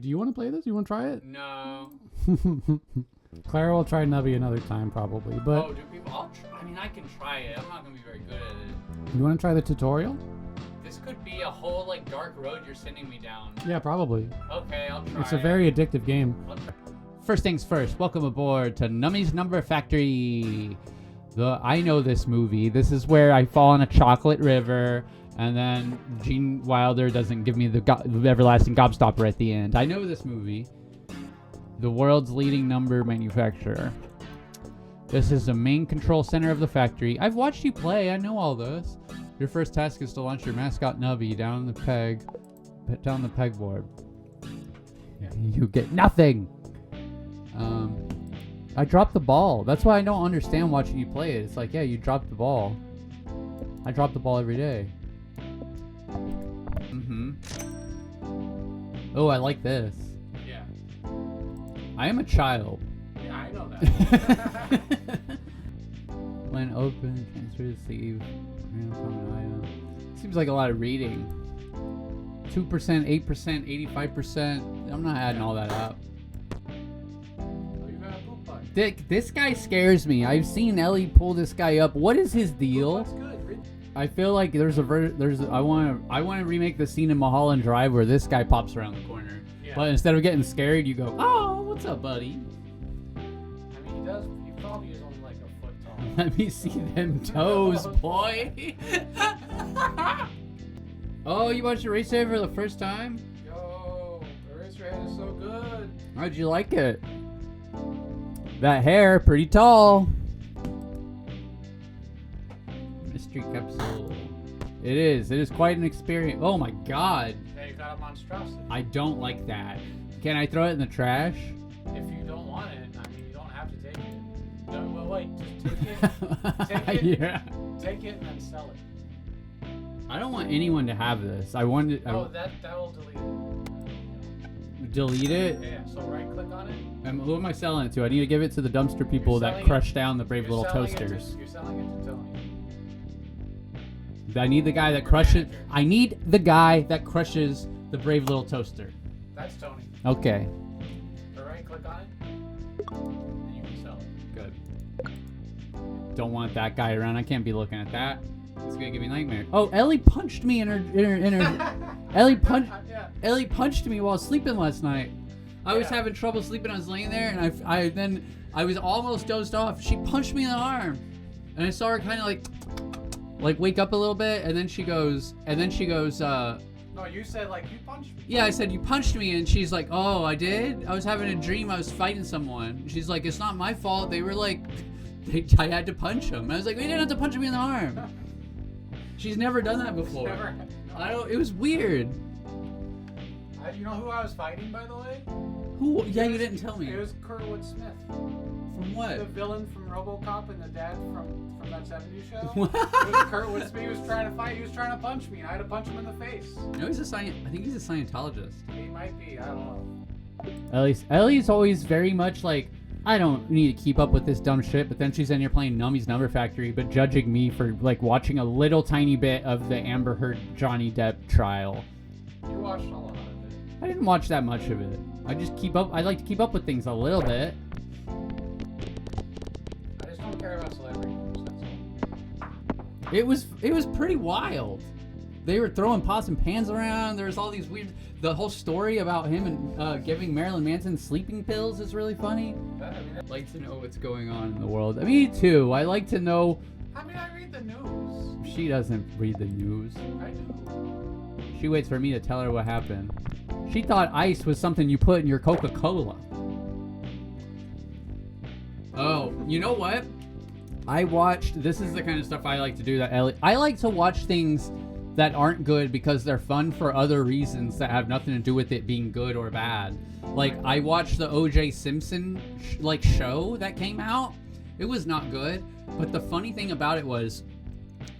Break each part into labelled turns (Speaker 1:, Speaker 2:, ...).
Speaker 1: Do you want to play this? You want to try it?
Speaker 2: No.
Speaker 1: Clara will try Nubby another time probably, but
Speaker 2: Oh, do people? I mean, I can try it. I'm not gonna be very good at it.
Speaker 1: you want to try the tutorial?
Speaker 2: This could be a whole like dark road you're sending me down.
Speaker 1: Yeah, probably.
Speaker 2: Okay, I'll try.
Speaker 1: It's a very addictive game.
Speaker 3: First things first, welcome aboard to Nummy's Number Factory. I know this movie. This is where I fall in a chocolate river, and then Gene Wilder doesn't give me the everlasting gobstopper at the end. I know this movie. The world's leading number manufacturer. This is the main control center of the factory. I've watched you play. I know all this. Your first task is to launch your mascot Nubby down the pegboard. You get nothing. I dropped the ball. That's why I don't understand watching you play it. It's like, yeah, you dropped the ball. I drop the ball every day. Oh, I like this.
Speaker 2: Yeah.
Speaker 3: I am a child.
Speaker 2: Yeah, I know that.
Speaker 3: When open, transfer receive. Seems like a lot of reading. 2%, 8%, 85%. I'm not adding all that up. Dick, this guy scares me. I've seen Ellie pull this guy up. What is his deal? I feel like I want to remake the scene in Mulholland Drive where this guy pops around the corner.
Speaker 2: Yeah.
Speaker 3: But instead of getting scared, you go, "Oh, what's up, buddy?"
Speaker 2: I mean, he probably is only like a foot tall.
Speaker 3: Let me see them toes, boy. Oh, you watched the race day for the first time?
Speaker 2: Yo, the race raid is so good.
Speaker 3: How'd you like it? That hair, pretty tall. Mystery capsule. It is quite an experience. Oh my god.
Speaker 2: Hey, you got a monstrosity.
Speaker 3: I don't like that. Can I throw it in the trash?
Speaker 2: If you don't want it, I mean, you don't have to take it. No, well, wait, just take it.
Speaker 3: Yeah.
Speaker 2: Take it and then sell it.
Speaker 3: I don't want anyone to have this. I wanted.
Speaker 2: Oh, that will delete it.
Speaker 3: Delete it.
Speaker 2: Yeah, so right click on it.
Speaker 3: Who am I selling it to? I need to give it to the dumpster people
Speaker 2: You're
Speaker 3: that
Speaker 2: selling
Speaker 3: crush down the brave
Speaker 2: You're
Speaker 3: little
Speaker 2: selling
Speaker 3: toasters.
Speaker 2: You're selling it to Tony.
Speaker 3: I need the guy that crushes. I need the guy that crushes the brave little toaster.
Speaker 2: That's Tony.
Speaker 3: Okay.
Speaker 2: So right click on it, and you can sell it.
Speaker 3: Good. Don't want that guy around. I can't be looking at that. It's gonna give me nightmares. Oh, Ellie punched me in her. Ellie punched me while sleeping last night. I was having trouble sleeping. I was laying there, and I was almost dozed off. She punched me in the arm, and I saw her kind of like wake up a little bit, and then she goes.
Speaker 2: No, you said like you punched me.
Speaker 3: Yeah, I said you punched me, and she's like, oh, I did? I was having a dream I was fighting someone. She's like, it's not my fault. They were like, I had to punch him. I was like, we didn't have to punch me in the arm. She's never done that before. It was weird.
Speaker 2: You know who I was fighting, by the way?
Speaker 3: Who? Yeah, you didn't tell me.
Speaker 2: It was Kurtwood Smith.
Speaker 3: From what?
Speaker 2: The villain from RoboCop and the dad from that 70s show.
Speaker 3: What?
Speaker 2: It was Kurtwood Smith. He was trying to fight. He was trying to punch me, and I had to punch him in the face.
Speaker 3: No, I think he's a Scientologist.
Speaker 2: He might be. I don't
Speaker 3: know. Ellie's always very much like, I don't need to keep up with this dumb shit, but then she's in here playing Nummy's Number Factory, but judging me for like watching a little tiny bit of the Amber Heard Johnny Depp trial.
Speaker 2: You watched a lot of it.
Speaker 3: I didn't watch that much of it. I just keep up. I like to keep up with things a little bit.
Speaker 2: I just don't care about celebrity news. That's all.
Speaker 3: It was pretty wild. They were throwing pots and pans around. There was all these weird. The whole story about him and giving Marilyn Manson sleeping pills is really funny. I'd like to know what's going on in the world. Me too. I like to know.
Speaker 2: I mean, I read the news.
Speaker 3: She doesn't read the news.
Speaker 2: I do.
Speaker 3: She waits for me to tell her what happened. She thought ice was something you put in your Coca-Cola. Oh, you know what? This is the kind of stuff I like to do I like to watch things that aren't good because they're fun for other reasons that have nothing to do with it being good or bad. Like, I watched the O.J. Simpson show that came out. It was not good, but the funny thing about it was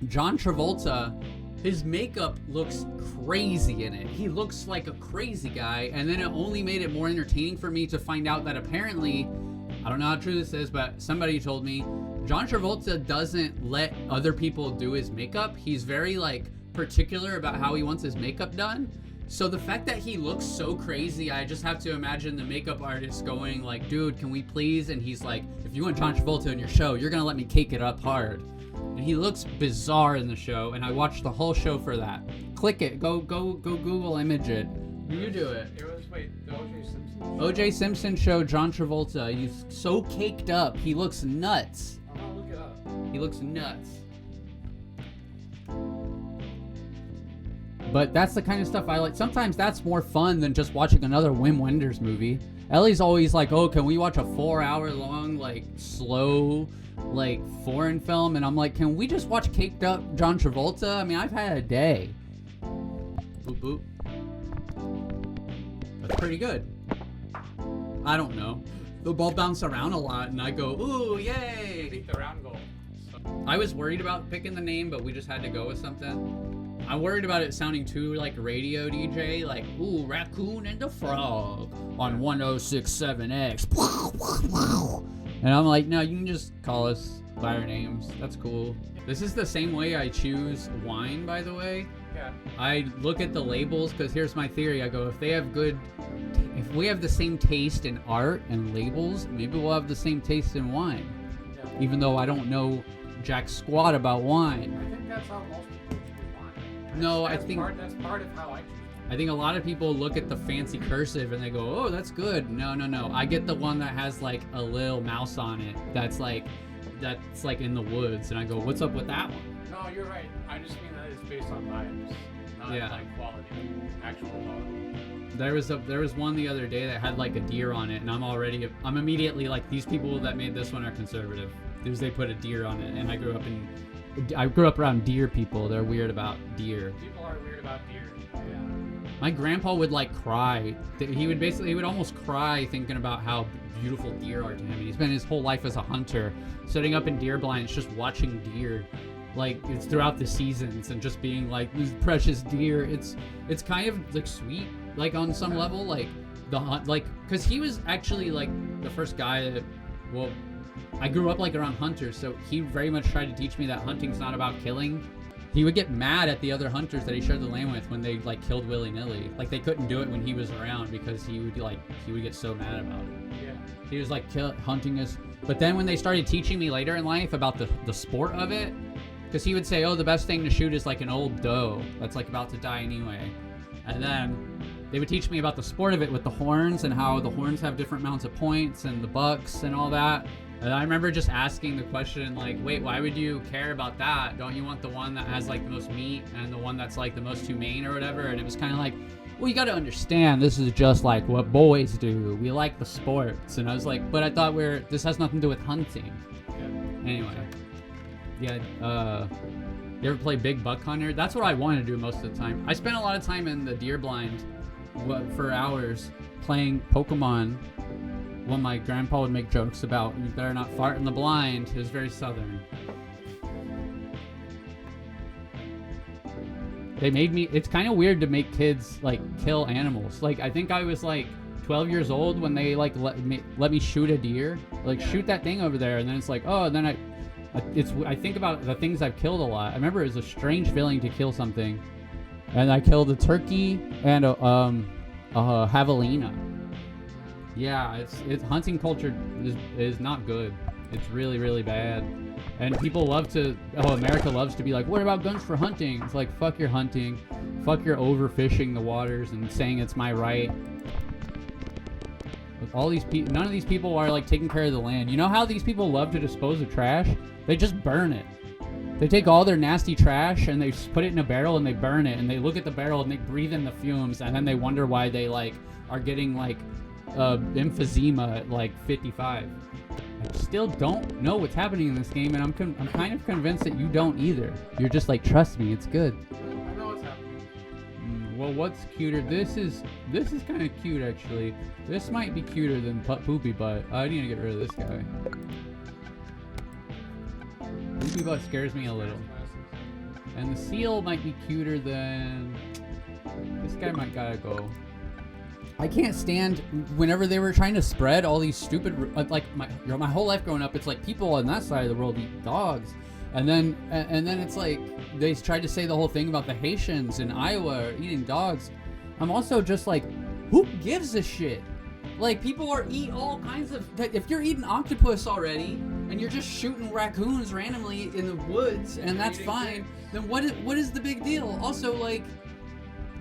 Speaker 3: John Travolta, his makeup looks crazy in it. He looks like a crazy guy, and then it only made it more entertaining for me to find out that apparently, I don't know how true this is, but somebody told me, John Travolta doesn't let other people do his makeup. He's very particular about how he wants his makeup done. So the fact that he looks so crazy, I just have to imagine the makeup artist going like, dude, can we please? And he's like, if you want John Travolta in your show, you're gonna let me cake it up hard. And he looks bizarre in the show, and I watched the whole show for that. Click it, go Google image it. You do it.
Speaker 2: It was, wait, the O.J. Simpson show?
Speaker 3: O.J. Simpson show, John Travolta. He's so caked up. He looks nuts.
Speaker 2: I'm gonna look it up.
Speaker 3: He looks nuts. But that's the kind of stuff I like. Sometimes that's more fun than just watching another Wim Wenders movie. Ellie's always like, oh, can we watch a 4-hour long, like, slow, like, foreign film? And I'm like, can we just watch caked up John Travolta? I mean, I've had a day. Boop, boop. That's pretty good. I don't know. The ball bounced around a lot, and I go, ooh, yay!
Speaker 2: Beat the round goal. So.
Speaker 3: I was worried about picking the name, but we just had to go with something. I'm worried about it sounding too like radio DJ, like, ooh, Raccoon and the Frog on 1067X. And I'm like, no, you can just call us by our names. That's cool. This is the same way I choose wine, by the way.
Speaker 2: Yeah.
Speaker 3: I look at the labels, because here's my theory. I go, if we have the same taste in art and labels, maybe we'll have the same taste in wine.
Speaker 2: Yeah.
Speaker 3: Even though I don't know jack squat about wine.
Speaker 2: I think that's how most people choose wine.
Speaker 3: No,
Speaker 2: That's
Speaker 3: I think
Speaker 2: that's part of how I choose.
Speaker 3: I think a lot of people look at the fancy cursive and they go, oh, that's good. No. I get the one that has like a little mouse on it that's like in the woods. And I go, what's up with that one?
Speaker 2: No, you're right. I just mean that it's based on vibes, not
Speaker 3: Yeah.
Speaker 2: like quality, actual quality.
Speaker 3: There was one the other day that had like a deer on it, and I'm immediately like, these people that made this one are conservative. Because they put a deer on it, and I grew up around deer people. They're weird about deer.
Speaker 2: People are weird about deer. Yeah.
Speaker 3: My grandpa would like cry. He would almost cry thinking about how beautiful deer are to him. And he spent his whole life as a hunter, sitting up in deer blinds, just watching deer. Like, it's throughout the seasons and just being like, these precious deer. It's kind of like sweet, like on some level, like the hunt, like, cause he was actually like the first guy that, well, I grew up like around hunters, so he very much tried to teach me that hunting's not about killing. He would get mad at the other hunters that he shared the land with when they like killed willy-nilly. Like, they couldn't do it when he was around because he would get so mad about it.
Speaker 2: Yeah.
Speaker 3: He was like hunting us. But then when they started teaching me later in life about the sport of it, because he would say, oh, the best thing to shoot is like an old doe that's like about to die anyway. And then they would teach me about the sport of it with the horns and how the horns have different amounts of points and the bucks and all that. And I remember just asking the question, like, wait, why would you care about that? Don't you want the one that has like the most meat and the one that's like the most humane or whatever? And it was kind of like, well, you got to understand, this is just like what boys do. We like the sports. And I was like, but I thought this has nothing to do with hunting.
Speaker 2: Yeah.
Speaker 3: Anyway. Yeah, you ever play Big Buck Hunter? That's what I want to do most of the time. I spent a lot of time in the deer blind for hours playing Pokemon when my grandpa would make jokes about, you better not fart in the blind. It was very southern. They made me, it's kind of weird to make kids like kill animals. Like, I think I was like 12 years old when they like let me shoot a deer. Like, shoot that thing over there. And then it's like, oh, and then I think about the things I've killed a lot. I remember it was a strange feeling to kill something. And I killed a turkey and a javelina. Yeah, it's hunting culture is not good. It's really, really bad. And people America loves to be like, what about guns for hunting? It's like, fuck your hunting. Fuck your overfishing the waters and saying it's my right. All these people, none of these people are like taking care of the land. You know how these people love to dispose of trash? They just burn it. They take all their nasty trash and they put it in a barrel and they burn it, and they look at the barrel and they breathe in the fumes, and then they wonder why they like are getting like emphysema at like 55. I still don't know what's happening in this game, and I'm kind of convinced that you don't either. You're just like, trust me, it's good.
Speaker 2: I know what's happening.
Speaker 3: Well, what's cuter? This is kind of cute, actually. This might be cuter than Poopy Butt. I need to get rid of this guy. Poopy Butt scares me a little. And the seal might be cuter than... This guy might gotta go. I can't stand whenever they were trying to spread all these stupid... Like, my whole life growing up, it's like people on that side of the world eat dogs. And then it's like they tried to say the whole thing about the Haitians in Iowa eating dogs. I'm also just like, who gives a shit? Like, people eat all kinds of... If you're eating octopus already, and you're just shooting raccoons randomly in the woods, and that's fine, then what is the big deal? Also, like,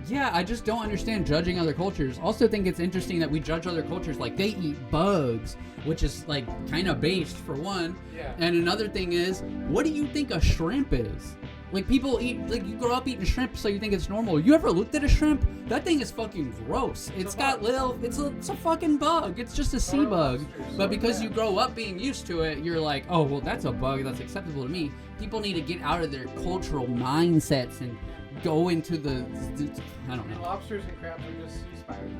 Speaker 3: yeah, I just don't understand judging other cultures. Also think it's interesting that we judge other cultures like they eat bugs, which is, like, kind of based, for one.
Speaker 2: Yeah.
Speaker 3: And another thing is, what do you think a shrimp is? Like, people eat, like, you grow up eating shrimp, so you think it's normal. You ever looked at a shrimp? That thing is fucking gross. It's got little, it's a fucking bug. It's just a sea bug. But because you grow up being used to it, you're like, oh, well, that's a bug. That's acceptable to me. People need to get out of their cultural mindsets and go into the I don't know.
Speaker 2: Lobsters and crabs are just sea spiders.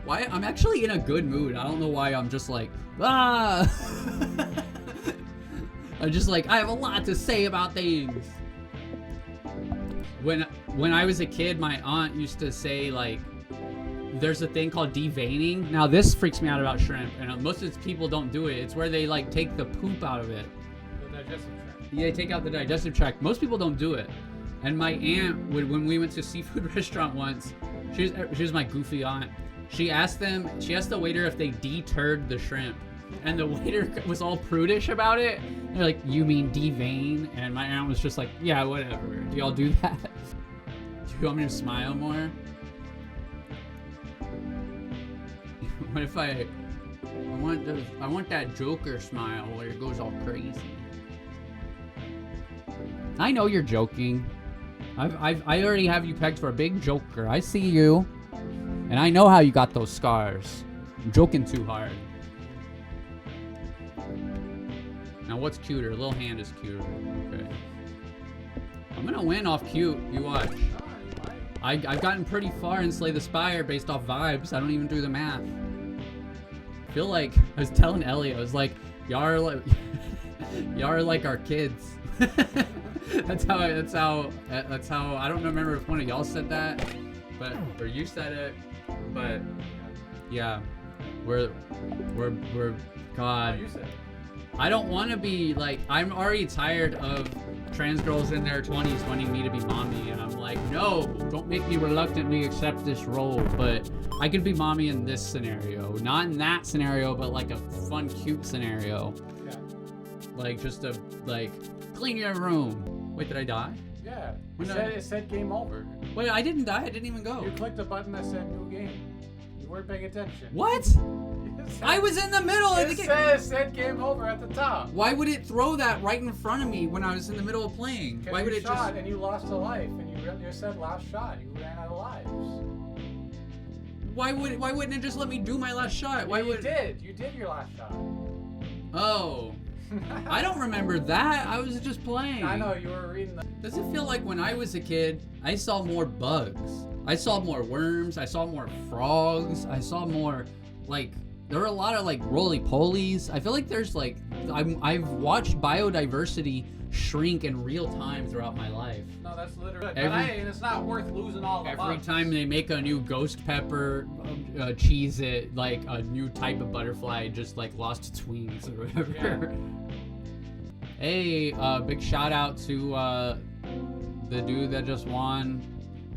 Speaker 3: Why? I'm actually in a good mood. I don't know why I'm just like, ah! I'm just like, I have a lot to say about things. When I was a kid, my aunt used to say, like, there's a thing called deveining. Now, this freaks me out about shrimp, and most of the people don't do it. It's where they, like, take the poop out of it.
Speaker 2: The digestive tract.
Speaker 3: Yeah, they take out the digestive tract. Most people don't do it. And my aunt, when we went to a seafood restaurant once, she was my goofy aunt. She asked the waiter if they deterred the shrimp. And the waiter was all prudish about it. They're like, you mean devein? And my aunt was just like, yeah, whatever. Do y'all do that? Do you want me to smile more? What if I want that Joker smile where it goes all crazy. I know you're joking. I already have you pegged for a big joker. I see you. And I know how you got those scars. I'm joking too hard. Now what's cuter? Little hand is cuter. Okay. I'm gonna win off cute. You watch. I've gotten pretty far in Slay the Spire based off vibes. I don't even do the math. I feel like I was telling Ellie, I was like, y'all are like our kids. That's how I don't remember if one of y'all said that, or you said it, but yeah, we're God.
Speaker 2: You said it.
Speaker 3: I don't want to be like, I'm already tired of trans girls in their 20s wanting me to be mommy, and I'm like, no, don't make me reluctantly accept this role. But I could be mommy in this scenario, not in that scenario, but like a fun, cute scenario.
Speaker 2: Yeah.
Speaker 3: Like just to like clean your room. Wait, did I die?
Speaker 2: Yeah.
Speaker 3: When
Speaker 2: It said game over.
Speaker 3: Wait, I didn't die. I didn't even go.
Speaker 2: You clicked a button that said new game. You weren't paying attention.
Speaker 3: What? I was in the middle of the game.
Speaker 2: It said game over at the top.
Speaker 3: Why would it throw that right in front of me when I was in the middle of playing? Why would it
Speaker 2: shot
Speaker 3: just?
Speaker 2: And you lost a life, and you said last shot. You ran out of lives.
Speaker 3: Why wouldn't it just let me do my last shot? Why would?
Speaker 2: You did your last shot.
Speaker 3: Oh, I don't remember that. I was just playing.
Speaker 2: I know you were reading the.
Speaker 3: Does it feel like when I was a kid, I saw more bugs? I saw more worms. I saw more frogs. I saw more like. There were a lot of like roly-polies. I feel like there's like I've watched biodiversity shrink in real time throughout my life.
Speaker 2: No, that's literally. And it's not worth losing all the
Speaker 3: Every
Speaker 2: bugs.
Speaker 3: time they make a new ghost pepper, cheese it like a new type of butterfly just like lost its wings or whatever. Yeah. Hey, big shout out to the dude that just won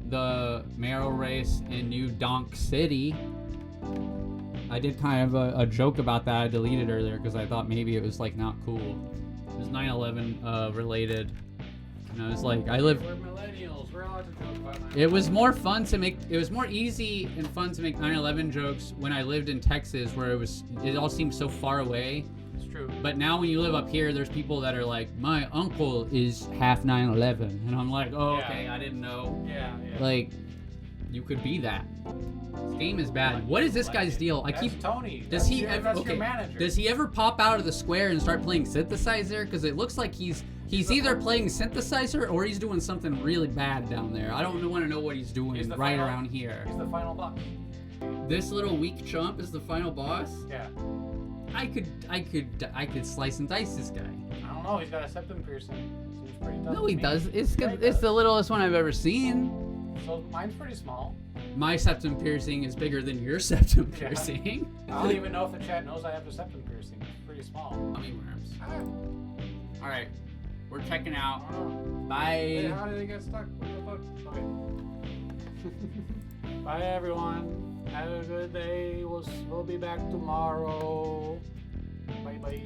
Speaker 3: the mayoral race in New Donk City. I did kind of a joke about that. I deleted earlier because I thought maybe it was like not cool. It was 9/11 related, and I was like,
Speaker 2: We're millennials. We're allowed to joke about 9/11.
Speaker 3: It was more fun to make. It was more easy and fun to make 9/11 jokes when I lived in Texas, where it all seemed so far away.
Speaker 2: It's true.
Speaker 3: But now when you live up here, there's people that are like, my uncle is half 9/11, and I'm like, oh,
Speaker 2: Yeah.
Speaker 3: okay, I didn't know.
Speaker 2: Yeah.
Speaker 3: Like, you could be that. This game is bad. What is this guy's deal?
Speaker 2: That's Tony.
Speaker 3: Does he
Speaker 2: That's
Speaker 3: ever?
Speaker 2: your manager.
Speaker 3: Does he ever pop out of the square and start playing synthesizer? Because it looks like he's either playing synthesizer or he's doing something really bad down there. I don't want to know what he's doing right around here.
Speaker 2: He's the final boss.
Speaker 3: This little weak chump is the final boss.
Speaker 2: Yeah.
Speaker 3: I could slice and dice this guy.
Speaker 2: I don't know. He's got a septum piercing. Seems pretty tough.
Speaker 3: No, he
Speaker 2: to me.
Speaker 3: does.
Speaker 2: Yeah, he
Speaker 3: It's
Speaker 2: does.
Speaker 3: the littlest one I've ever seen.
Speaker 2: So mine's pretty small.
Speaker 3: My septum piercing is bigger than your septum
Speaker 2: Yeah.
Speaker 3: piercing.
Speaker 2: I don't even know if the chat knows I have a septum piercing. It's pretty small.
Speaker 3: Mummy worms.
Speaker 2: Ah,
Speaker 3: All right, we're checking
Speaker 2: I
Speaker 3: out.
Speaker 2: don't know.
Speaker 3: Bye.
Speaker 2: Wait, how did they get stuck? What the fuck? Okay. Bye, everyone. Have a good day. We'll be back tomorrow.